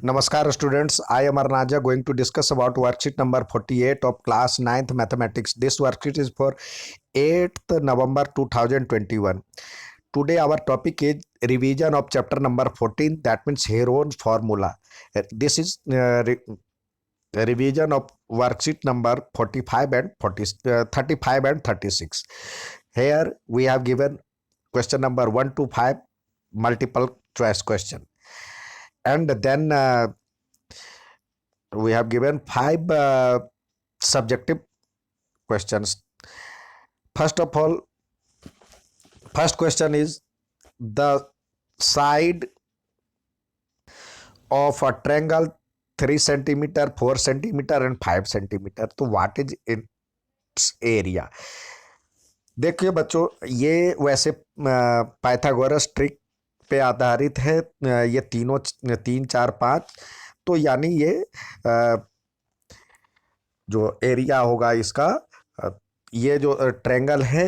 Namaskar students, I am Arnaja going to discuss about worksheet number 48 of class 9th mathematics. This worksheet is for 8th November 2021. Today our topic is revision of chapter number 14, that means Heron's formula. This is revision of worksheet number 45 and 35 and 36. Here we have given question number 1 to 5 multiple choice question, and then we have given 5 subjective questions. First of all, first question is the side of a triangle 3 centimeter, 4 centimeter and 5 centimeter. तो what is its area? देखिए बच्चों, ये वैसे Pythagoras trick पे आधारित है। ये तीनों 3 4 5, तो यानी ये जो एरिया होगा इसका, ये जो ट्रेंगल है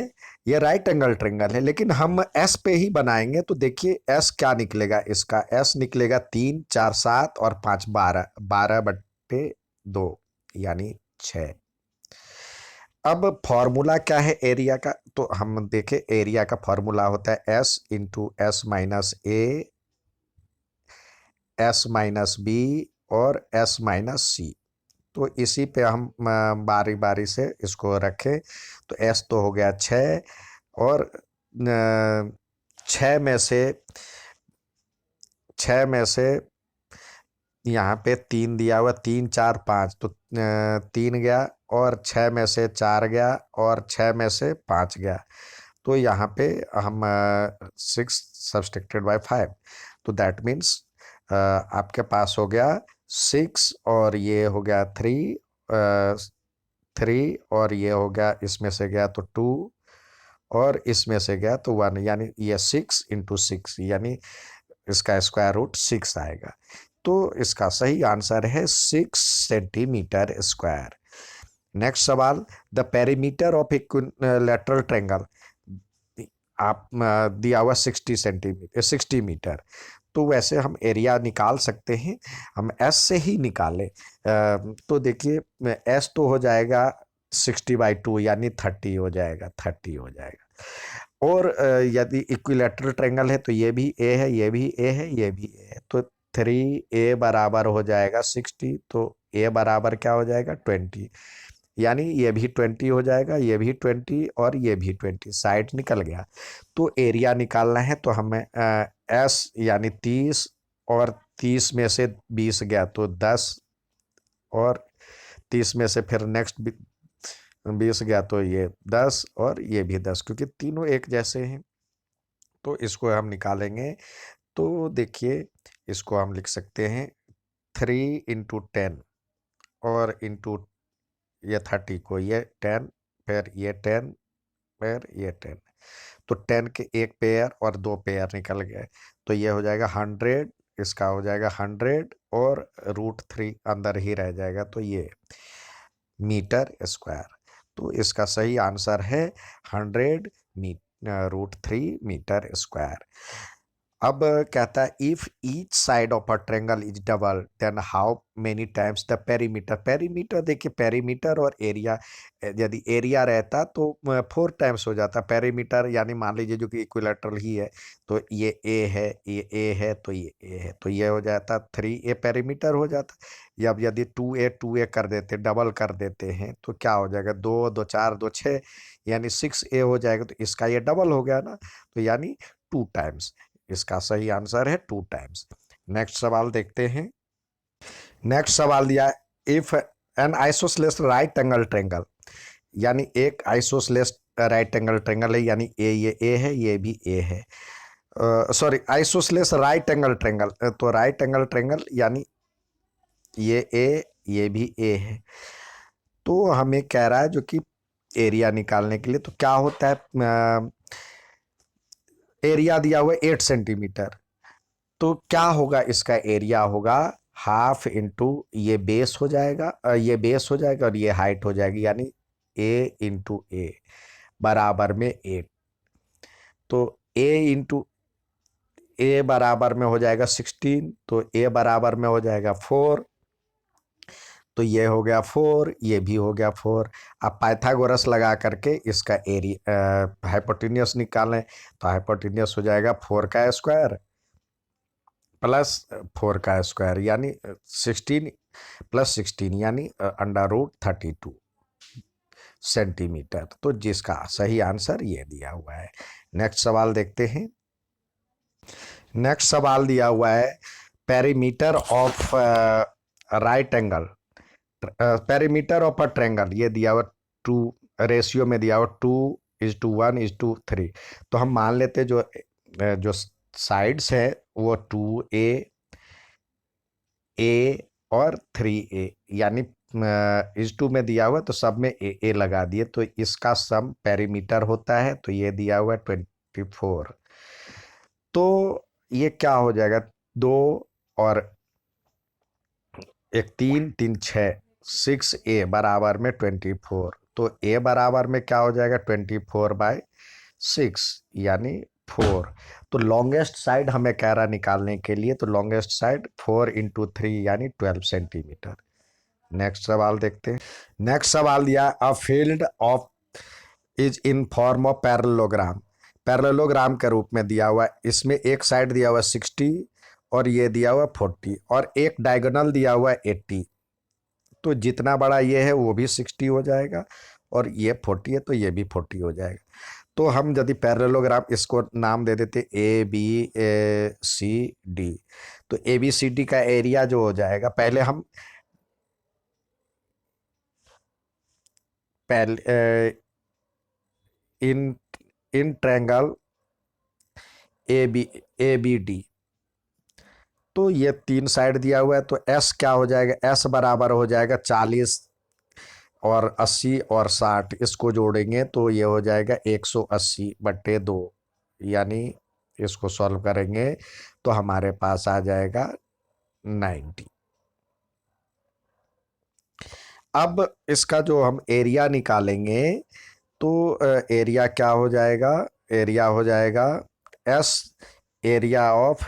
ये राइट एंगल ट्रेंगल है, लेकिन हम एस पे ही बनाएंगे। तो देखिए एस क्या निकलेगा, इसका एस निकलेगा 3 4 7 और 5 12, 12/2 यानी 6। अब फॉर्मूला क्या है एरिया का, तो हम देखें एरिया का फॉर्मूला होता है एस इंटू एस माइनस ए, एस माइनस बी और एस माइनस सी। तो इसी पे हम बारी बारी से इसको रखें। तो एस तो हो गया 6, और 6 में से यहाँ पे 3 दिया हुआ, 3 4 5, तो 3 गया, और 6 में से 4 गया, और 6 में से 5 गया। तो यहाँ पे हम 6 सब्सट्रैक्टेड बाय 5, तो दैट मीन्स आपके पास हो गया 6, और ये हो गया 3 और ये हो गया, इसमें से गया तो 2 और इसमें से गया तो 1, यानी ये 6 इंटू 6, यानी इसका स्क्वायर रूट 6 आएगा। तो इसका सही आंसर है 6 सेंटीमीटर स्क्वायर। नेक्स्ट सवाल, the perimeter of equilateral triangle, आप दिया हुआ 60 मीटर। तो वैसे हम एरिया निकाल सकते हैं, हम एस से ही निकालें। तो देखिए एस तो हो जाएगा 60/2 यानी 30 हो जाएगा, 30 हो जाएगा। और यदि इक्विलैटरल ट्रायंगल है तो ये भी ए है, ये भी ए है, ये भी ए है, तो 3a बराबर हो जाएगा 60, तो a बराबर क्या हो जाएगा 20, यानी ये भी 20 हो जाएगा, ये भी 20 और ये भी 20, साइड निकल गया। तो एरिया निकालना है तो हमें एस यानी 30, और 30 में से 20 गया तो 10, और 30 में से फिर नेक्स्ट 20 गया तो ये 10 और ये भी 10, क्योंकि तीनों एक जैसे हैं। तो इसको हम निकालेंगे, तो देखिए इसको हम लिख सकते हैं 3 इंटू 10 और इंटू ये 30 को, ये 10, फिर ये 10, फिर ये 10, तो 10 के एक पेयर और 2 पेयर निकल गए, तो ये हो जाएगा 100, इसका हो जाएगा 100 और √3 अंदर ही रह जाएगा, तो ये मीटर स्क्वायर। तो इसका सही आंसर है 100 √3 मीटर स्क्वायर। अब कहता है if each side of a triangle is double then how many times the perimeter. Perimeter देखिए, पेरीमीटर और एरिया, यदि एरिया रहता तो 4 टाइम्स हो जाता पेरीमीटर, यानी मान लीजिए जो कि इक्विलैटरल ही है, तो ये ए है, ये ए है, तो ये ए है, तो ये हो जाता 3a पेरीमीटर हो जाता। या अब यदि 2a कर देते, डबल कर देते हैं, तो क्या हो जाएगा 2 2 4 2 6, यानी 6a हो जाएगा, तो इसका ये डबल हो गया ना, तो यानी 2 टाइम्स। इसका सही आंसर है 2 टाइम्स। नेक्स्ट सवाल देखते हैं। नेक्स्ट सवाल दिया, if N isosceles right angle triangle, यानी एक आइसोसेलेस राइट एंगल ट्रायंगल है, यानी ये ए है, ये भी ए है, sorry isosceles right angle triangle, तो राइट एंगल ट्रायंगल यानी ये ए, ये भी ए है। तो हमें कह रहा है जो कि एरिया निकालने के लिए, तो क्या होता है, एरिया दिया हुआ है 8 सेंटीमीटर, तो क्या होगा इसका एरिया होगा हाफ इंटू ये बेस हो जाएगा, ये बेस हो जाएगा और ये हाइट हो जाएगी, यानी ए इंटू ए बराबर में 8। तो ए इंटू ए बराबर में हो जाएगा 16, तो ए बराबर में हो जाएगा 4, तो ये हो गया 4, ये भी हो गया 4। अब पाइथागोरस लगा करके इसका एरिया हाइपोटेन्यूस निकालें, तो हाइपोटेन्यूस हो जाएगा 4 का स्क्वायर प्लस 4 का स्क्वायर, यानी 16 प्लस 16 यानी √32 सेंटीमीटर। तो जिसका सही आंसर ये दिया हुआ है। नेक्स्ट सवाल देखते हैं। नेक्स्ट सवाल दिया हुआ है perimeter of right angle, perimeter of a triangle, ये दिया हुआ 2 रेशियो में दिया हुआ 2:1:3। तो हम मान लेते जो साइड्स है वो 2a ए और 3a, यानी इस 2 में दिया हुआ तो सब में ए लगा दिए, तो इसका सम पेरीमीटर होता है, तो ये दिया हुआ 24। तो ये क्या हो जाएगा, 2 और 1 3 3 6 बराबर में 24, तो ए बराबर में क्या हो जाएगा 24/6 यानी 4। तो लॉन्गेस्ट साइड हमें कह रहा निकालने के लिए, तो लॉन्गेस्ट साइड 4 × 3 यानी 12 सेंटीमीटर। नेक्स्ट सवाल देखते हैं। नेक्स्ट सवाल दिया a field of is in form of parallelogram, parallelogram के रूप में दिया हुआ है। इसमें एक साइड दिया हुआ 60 और ये दिया हुआ 40 और एक डायगोनल दिया हुआ 80। तो जितना बड़ा ये है वो भी 60 हो जाएगा और ये 40 है तो ये भी 40 हो जाएगा। तो हम यदि पैरेललोग्राम इसको नाम दे देते ABCD, तो ABCD का एरिया जो हो जाएगा, पहले हम पहले इन इन ट्रायंगल ABD, तो ये 3 साइड दिया हुआ है, तो S क्या हो जाएगा, S बराबर हो जाएगा 40 और 80 और 60, इसको जोड़ेंगे तो ये हो जाएगा 180/2, यानी इसको सॉल्व करेंगे तो हमारे पास आ जाएगा 90। अब इसका जो हम एरिया निकालेंगे तो एरिया क्या हो जाएगा, एरिया हो जाएगा S area of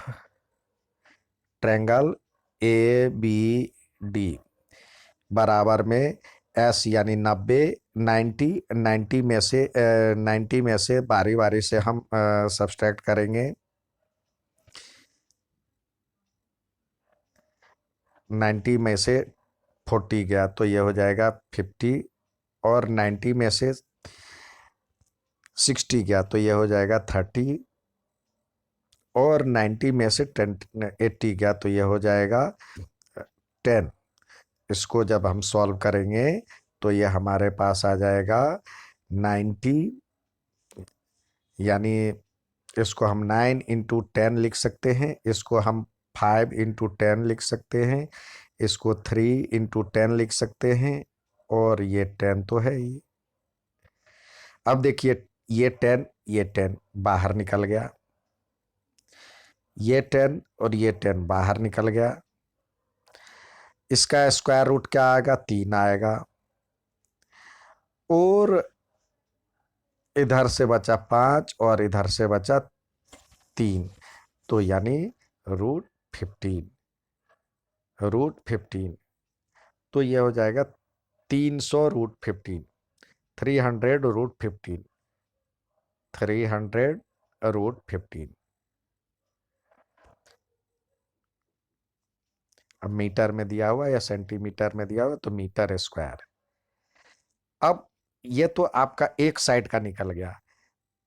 triangle ABD बराबर में S यानी 90, 90 में से बारी बारी से हम सब्सट्रैक्ट करेंगे। 90 में से 40 गया तो ये हो जाएगा 50 और 90 में से 60 गया तो ये हो जाएगा 30 और 90 में से 80 गया तो ये हो जाएगा 10। इसको जब हम सॉल्व करेंगे तो ये हमारे पास आ जाएगा 90, यानी इसको हम 9 × 10 लिख सकते हैं, इसको हम 5 × 10 लिख सकते हैं, इसको 3 × 10 लिख सकते हैं और ये 10 तो है ही। अब देखिए ये 10 बाहर निकल गया, ये 10 और ये 10 बाहर निकल गया, इसका स्क्वायर रूट क्या आएगा, 3 आएगा और इधर से बचा 5 और इधर से बचा 3, तो यानी √15, तो ये हो जाएगा 300√15, 300√15, 300√15। अब मीटर में दिया हुआ या सेंटीमीटर में दिया हुआ तो मीटर स्क्वायर। अब ये तो आपका एक साइड का निकल गया,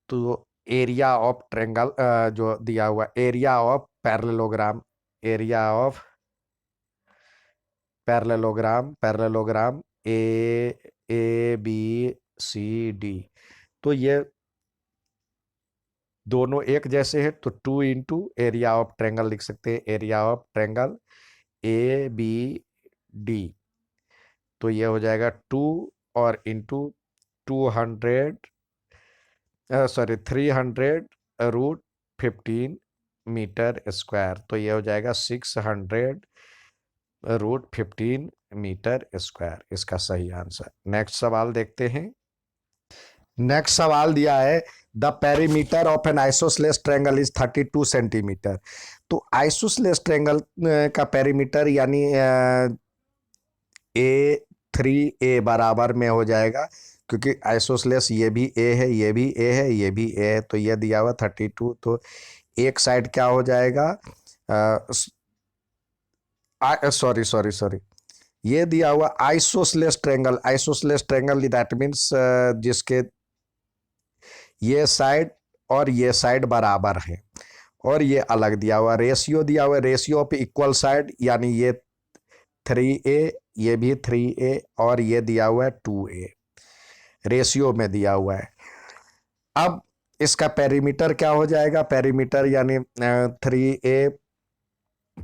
तो एरिया ऑफ ट्रायंगल जो दिया हुआ area of parallelogram, area of parallelogram ABCD, तो ये दोनों एक जैसे हैं तो 2 × एरिया ऑफ ट्रायंगल लिख सकते हैं, एरिया ऑफ ट्रायंगल ABD, तो ये हो जाएगा 2 और इंटू 200 सॉरी 300√15 मीटर स्क्वायर, तो ये हो जाएगा 600√15 मीटर स्क्वायर, इसका सही आंसर। नेक्स्ट सवाल देखते हैं। नेक्स्ट सवाल दिया है, the perimeter of an isosceles triangle is 32 centimetre. तो आइसोसलेस ट्रायंगल का पेरीमीटर यानी ए 3a बराबर में हो जाएगा, क्योंकि आइसोसलेस ये भी ए है, ये भी ए है, ये भी ए है, तो ये दिया हुआ 32। तो एक साइड क्या हो जाएगा, सॉरी सॉरी सॉरी, ये दिया हुआ isosceles triangle, isosceles triangle that means जिसके ये साइड और ये साइड बराबर है, और ये अलग दिया हुआ, रेशियो दिया हुआ, रेशियो ऑफ इक्वल साइड, यानी ये 3a, ये भी 3a, और ये दिया हुआ है 2a, रेशियो में दिया हुआ है। अब इसका पेरीमीटर क्या हो जाएगा, पेरीमीटर यानी 3a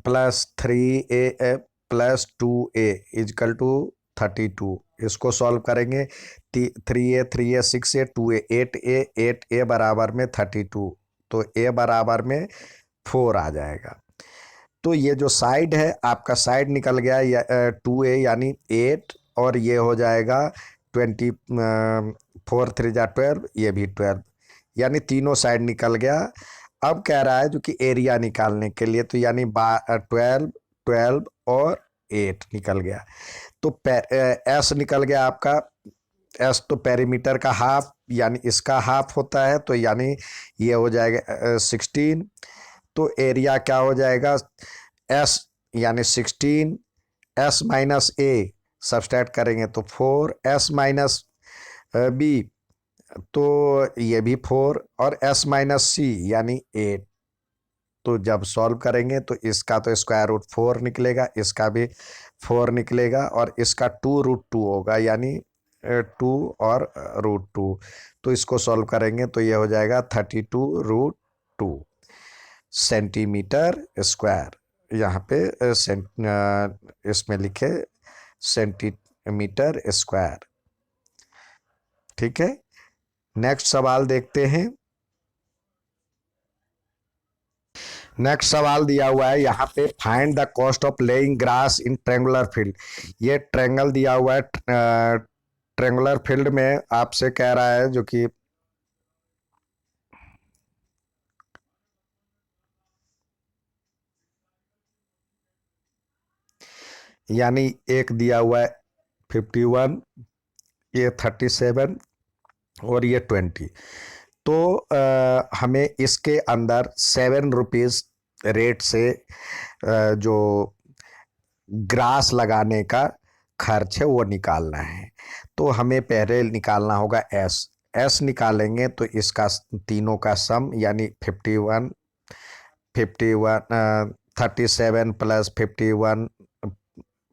plus 3a plus 2a is equal to 32। इसको सॉल्व करेंगे, 3a 6a 2a 8a, 8a बराबर में 32, तो a बराबर में 4 आ जाएगा। तो ये जो साइड है आपका, साइड निकल गया 2a यानी 8, और ये हो जाएगा 20, 4 3 जा 12, ये भी 12, यानी तीनों साइड निकल गया। अब कह रहा है जो कि एरिया निकालने के लिए, तो यानी 12 12 और 8 निकल गया, तो एस निकल गया आपका, एस तो पेरीमीटर का हाफ यानी इसका हाफ होता है, तो यानी ये हो जाएगा 16। तो एरिया क्या हो जाएगा, एस यानी 16, एस माइनस ए सब्सट्रैक्ट करेंगे तो 4, एस माइनस बी तो ये भी 4, और एस माइनस सी यानी 8। तो जब सॉल्व करेंगे तो इसका तो स्क्वायर रूट 4 निकलेगा, इसका भी 4 निकलेगा, और इसका 2√2 होगा, यानी 2 और √2। तो इसको सॉल्व करेंगे तो ये हो जाएगा 32√2 सेंटीमीटर स्क्वायर। यहाँ पे इसमें लिखे सेंटीमीटर स्क्वायर। ठीक है, नेक्स्ट सवाल देखते हैं। नेक्स्ट सवाल दिया हुआ है यहाँ पे, find the cost of laying grass in triangular field. ये ट्रेंगल दिया हुआ है, ट्रेंगुलर फील्ड में आपसे कह रहा है जो कि यानी एक दिया हुआ है 51, ये 37, और ये 20। तो हमें इसके अंदर 7 रुपीज़ रेट से जो ग्रास लगाने का खर्च है वो निकालना है। तो हमें पहले निकालना होगा एस, एस निकालेंगे तो इसका तीनों का सम यानी 51, 37 प्लस 51,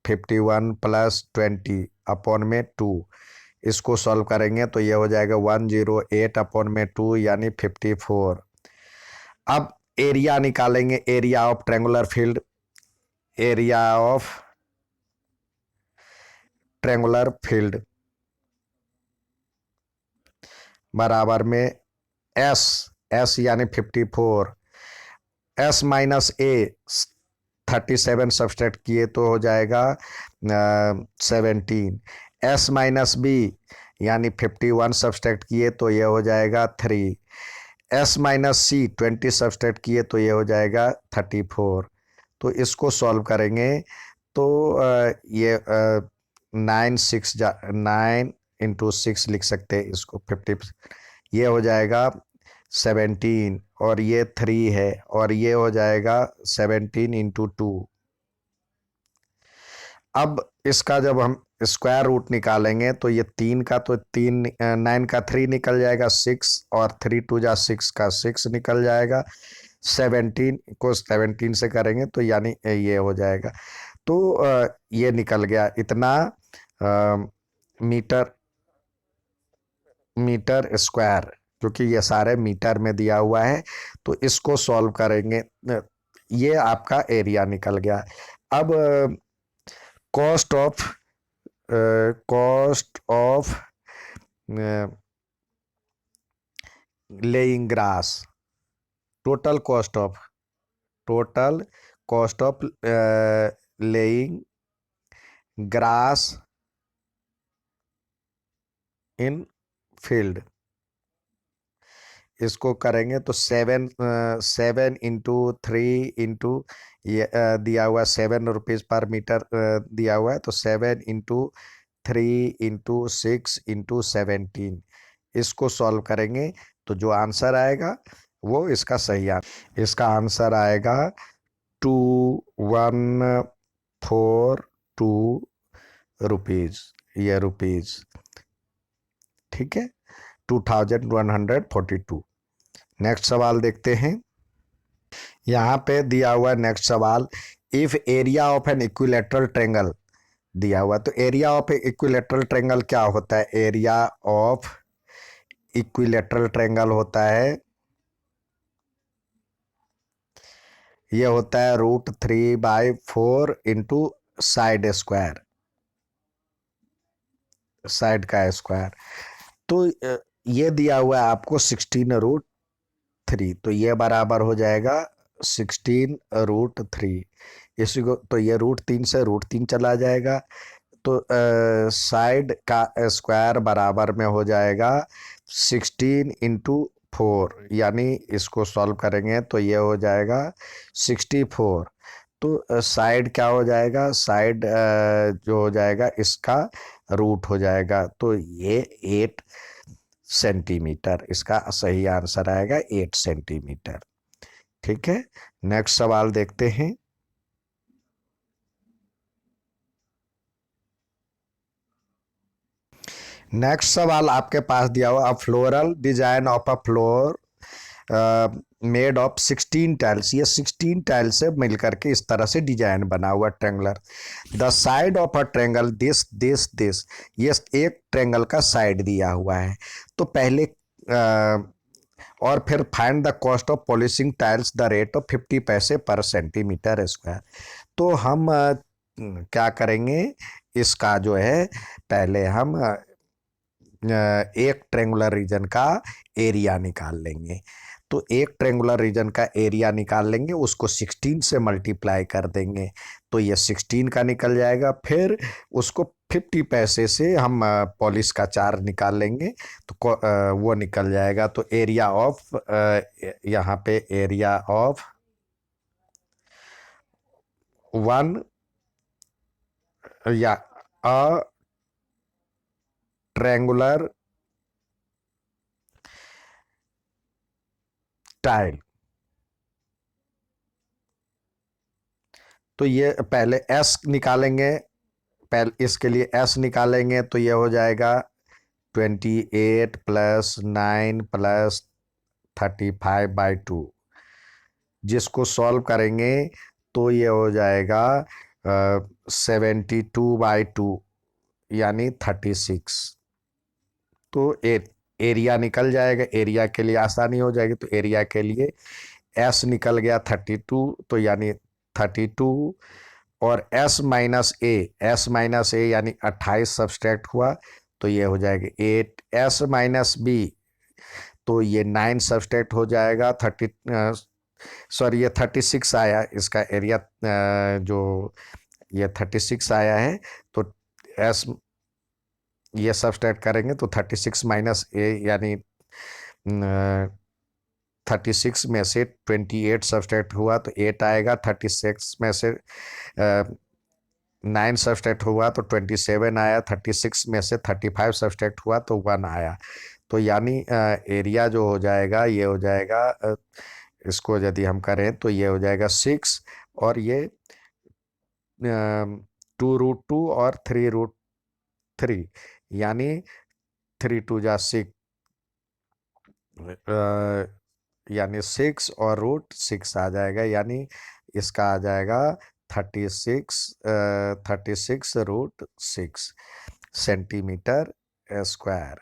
51 प्लस 20 अपॉन में 2, इसको सॉल्व करेंगे तो ये हो जाएगा 108 अपॉन में 2 यानी 54। अब एरिया निकालेंगे, area of triangular field, area of triangular field बराबर में एस, एस यानी 54, एस माइनस ए 37 सब्सट्रैक्ट किए तो हो जाएगा 17, एस माइनस बी यानी 51 सब्सट्रैक्ट किए तो ये हो जाएगा 3, एस माइनस सी 20 सब्सट्रैक्ट किए तो ये हो जाएगा 34। तो इसको सॉल्व करेंगे तो ये 9 इंटू 6 लिख सकते हैं इसको 50, ये हो जाएगा 17, और ये 3 है, और ये हो जाएगा 17 इंटू 2। अब इसका जब हम स्क्वायर रूट निकालेंगे तो ये 3 का तो 3, 9 का 3 निकल जाएगा 6, और 3 2 जा 6 का 6 निकल जाएगा, 17 को 17 से करेंगे तो यानी ये हो जाएगा। तो ये निकल गया इतना मीटर, मीटर स्क्वायर, क्योंकि ये सारे मीटर में दिया हुआ है। तो इसको सॉल्व करेंगे, ये आपका एरिया निकल गया। अब cost of cost of laying grass, total cost of, total cost of laying grass in field, इसको करेंगे तो 7 इंटू ये दिया हुआ 7 रुपीज़ पर मीटर दिया हुआ है, तो 7 इंटू 3 इंटू 6 इंटू 17, इसको सॉल्व करेंगे तो जो आंसर आएगा वो इसका सही आंसर, इसका आंसर आएगा 2142 रुपीज़, ये रुपीज़। ठीक है, 2142। नेक्स्ट सवाल देखते हैं। यहाँ पे दिया हुआ नेक्स्ट सवाल, if area of an equilateral triangle दिया हुआ, तो एरिया ऑफ इक्विलेटरल ट्रायंगल क्या होता है? एरिया ऑफ इक्विलेटरल ट्रायंगल होता है, ये होता है √3/4 इंटू साइड स्क्वायर, साइड का स्क्वायर। तो ये दिया हुआ है आपको 16√3, तो ये बराबर हो जाएगा 16√3। इसी को तो ये √3 से √3 चला जाएगा, तो साइड का स्क्वायर बराबर में हो जाएगा 16 इंटू 4, यानी इसको सॉल्व करेंगे तो ये हो जाएगा 64। तो साइड क्या हो जाएगा? साइड जो हो जाएगा इसका रूट हो जाएगा, तो ये 8 सेंटीमीटर, इसका सही आंसर आएगा 8 सेंटीमीटर। ठीक है, नेक्स्ट सवाल देखते हैं। नेक्स्ट सवाल आपके पास दिया हुआ, floral design of a floor made of 16 tiles, ये 16 टाइल्स से मिलकर के इस तरह से डिजाइन बना हुआ triangular. The side of a triangle this this this, ये एक ट्रेंगल का साइड दिया हुआ है। तो पहले और फिर find the cost of polishing tiles the rate of 50 पैसे पर सेंटीमीटर स्क्वायर। तो हम क्या करेंगे, इसका जो है पहले हम एक ट्रेंगुलर रीजन का एरिया निकाल लेंगे। तो एक ट्रेंगुलर रीजन का एरिया निकाल लेंगे, उसको 16 से मल्टीप्लाई कर देंगे, तो ये 16 का निकल जाएगा। फिर उसको 50 पैसे से हम पॉलिश का चार्ज निकाल लेंगे, तो वो निकल जाएगा। तो एरिया ऑफ, यहाँ पे एरिया ऑफ वन या अ ट्रेंगुलर टाइल, तो ये पहले एस निकालेंगे, पहले इसके लिए एस निकालेंगे, तो ये हो जाएगा 28 + 9 + 35/2, जिसको सॉल्व करेंगे तो ये हो जाएगा 72/2, यानी 36। तो एरिया निकल जाएगा, एरिया के लिए आसानी हो जाएगी, तो एरिया के लिए एस निकल गया 32, तो यानी 32, और एस माइनस ए यानी 28 सब्सट्रैक्ट हुआ, तो ये हो जाएगा 8। एस-बी, तो ये 9 सब्सट्रैक्ट हो जाएगा 30, सॉरी ये 36 आया इसका एरिया, जो ये 36 आया है, तो एस ये सब्सट्रैक्ट करेंगे तो 36 - ए यानी 36 में से 28 सब्सट्रैक्ट हुआ तो 8 आएगा, 36 में से 9 सब्सट्रैक्ट हुआ तो 27 आया, 36 में से 35 सब्सट्रैक्ट हुआ तो 1 आया। तो यानी एरिया जो हो जाएगा ये हो जाएगा, इसको यदि हम करें तो ये हो जाएगा 6, और ये 2√2 और 3√3, यानी 3×2 = 6, यानी 6 और √6 आ जाएगा, यानी इसका आ जाएगा 36 सेंटीमीटर स्क्वायर।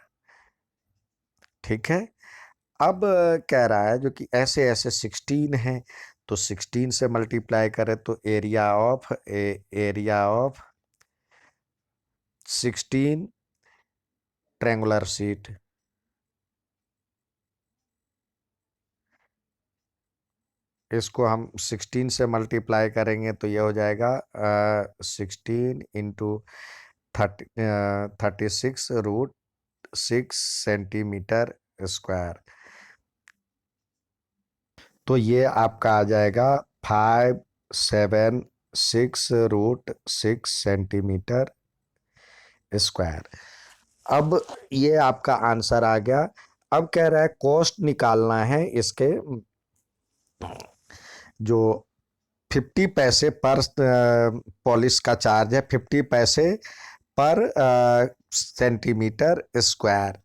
ठीक है, अब कह रहा है जो कि ऐसे ऐसे 16 हैं, तो 16 से मल्टीप्लाई करें तो एरिया ऑफ 16 ट्रेंगुलर शीट, इसको हम 16 से मल्टीप्लाई करेंगे तो ये हो जाएगा 16 × 36√6 सेंटीमीटर स्क्वायर। तो ये आपका आ जाएगा 576√6 सेंटीमीटर स्क्वायर। अब ये आपका आंसर आ गया। अब कह रहा है कॉस्ट निकालना है इसके, जो 50 पैसे पर पॉलिश का चार्ज है, 50 पैसे पर सेंटीमीटर स्क्वायर।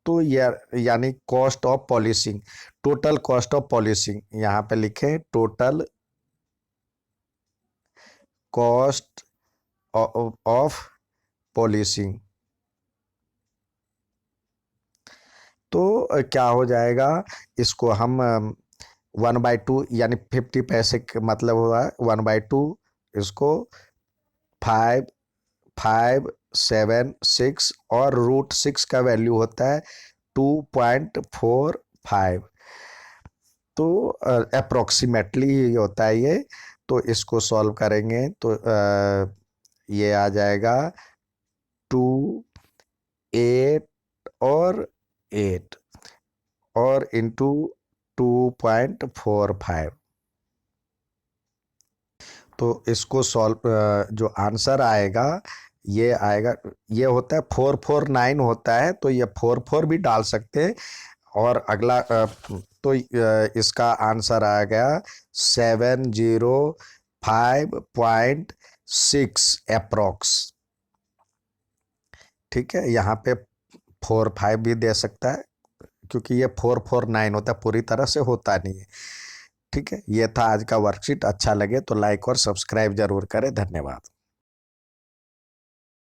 तो यानी cost of polishing, total cost of polishing यहाँ पे लिखें, टोटल कॉस्ट ऑफ पॉलिशिंग। तो क्या हो जाएगा, इसको हम 1/2 यानी 50 पैसे का मतलब हुआ 1/2, इसको 5,576 और √6 का वैल्यू होता है 2.45। तो अप्रोक्सीमेटली ही होता है ये। तो इसको सॉल्व करेंगे तो ये आ जाएगा 2, 8 और 8 और इंटू 2.45। तो इसको सॉल्व, जो आंसर आएगा ये आएगा, ये होता है 449 होता है, तो ये 44 भी डाल सकते हैं। और अगला तो इसका आंसर आ गया 705.6 अप्रोक्स। ठीक है, यहाँ पे 45 भी दे सकता है, क्योंकि ये 449 होता है, पूरी तरह से होता नहीं है। ठीक है, ये था आज का वर्कशीट। अच्छा लगे तो लाइक और सब्सक्राइब जरूर करें। धन्यवाद।